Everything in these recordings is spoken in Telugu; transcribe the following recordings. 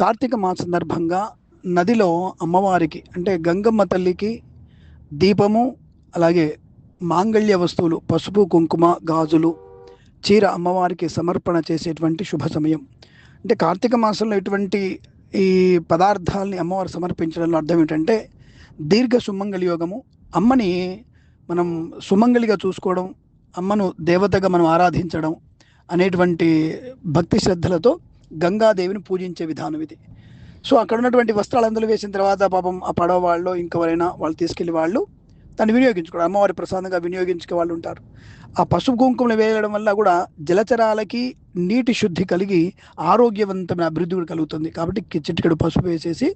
కార్తీక మాస సందర్భంగా నదిలో అమ్మవారికి అంటే గంగమ్మ తల్లికి దీపము, అలాగే మాంగళ్య వస్తువులు పసుపు, కుంకుమ, గాజులు, చీర అమ్మవారికి సమర్పణ చేసేటువంటి శుభ సమయం. అంటే కార్తీక మాసంలో ఇటువంటి ఈ పదార్థాలని అమ్మవారు సమర్పించడంలో అర్థం ఏంటంటే దీర్ఘ సుమంగళి యోగము. అమ్మని మనం సుమంగళిగా చూసుకోవడం, అమ్మను దేవతగా మనం ఆరాధించడం అనేటువంటి భక్తి శ్రద్ధలతో గంగాదేవిని పూజించే విధానం ఇది. సో అక్కడ ఉన్నటువంటి వస్త్రాలు అందులో వేసిన తర్వాత పాపం ఆ పడవ వాళ్ళు ఇంకెవరైనా వాళ్ళు తీసుకెళ్లి వాళ్ళు దాన్ని వినియోగించుకోవడం, అమ్మవారి ప్రసాదంగా వినియోగించుకే వాళ్ళు ఉంటారు. ఆ పసుపు కుంకుమలు వేయడం వల్ల కూడా జలచరాలకి నీటి శుద్ధి కలిగి ఆరోగ్యవంతమైన అభివృద్ధి కూడా కలుగుతుంది. కాబట్టి చిటికెడు పసుపు వేసేసి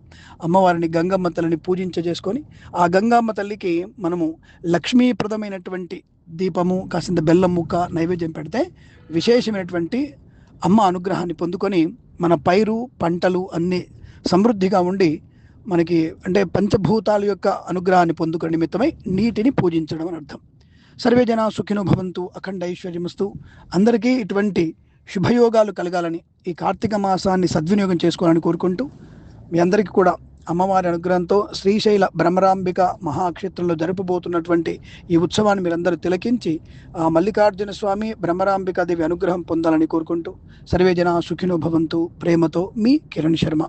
అమ్మవారిని గంగమ్మ తల్లిని చేసుకొని ఆ గంగమ్మ తల్లికి మనము లక్ష్మీప్రదమైనటువంటి దీపము, కాసింత బెల్లం ముక్క నైవేద్యం పెడితే విశేషమైనటువంటి అమ్మ అనుగ్రహాన్ని పొందుకొని మన పైరు పంటలు అన్నీ సమృద్ధిగా ఉండి మనకి అంటే పంచభూతాల యొక్క అనుగ్రహాన్ని పొందుకునే నిమిత్తమై నీటిని పూజించడం అని అర్థం. సర్వే జనా సుఖినో భవంతు, అఖండ ఐశ్వర్యమస్తు. అందరికీ ఇటువంటి శుభయోగాలు కలగాలని, ఈ కార్తీక మాసాన్ని సద్వినియోగం చేసుకోవాలని కోరుకుంటూ మీ అందరికీ కూడా అమ్మవారి అనుగ్రహంతో శ్రీశైల బ్రహ్మరాంబిక మహాక్షేత్రంలో జరపబోతున్నటువంటి ఈ ఉత్సవాన్ని మీరందరూ తిలకించి ఆ మల్లికార్జున స్వామి బ్రహ్మరాంబికాదేవి అనుగ్రహం పొందాలని కోరుకుంటూ సర్వే జనా సుఖినో భవంతు. ప్రేమతో మీ కిరణ్ శర్మ.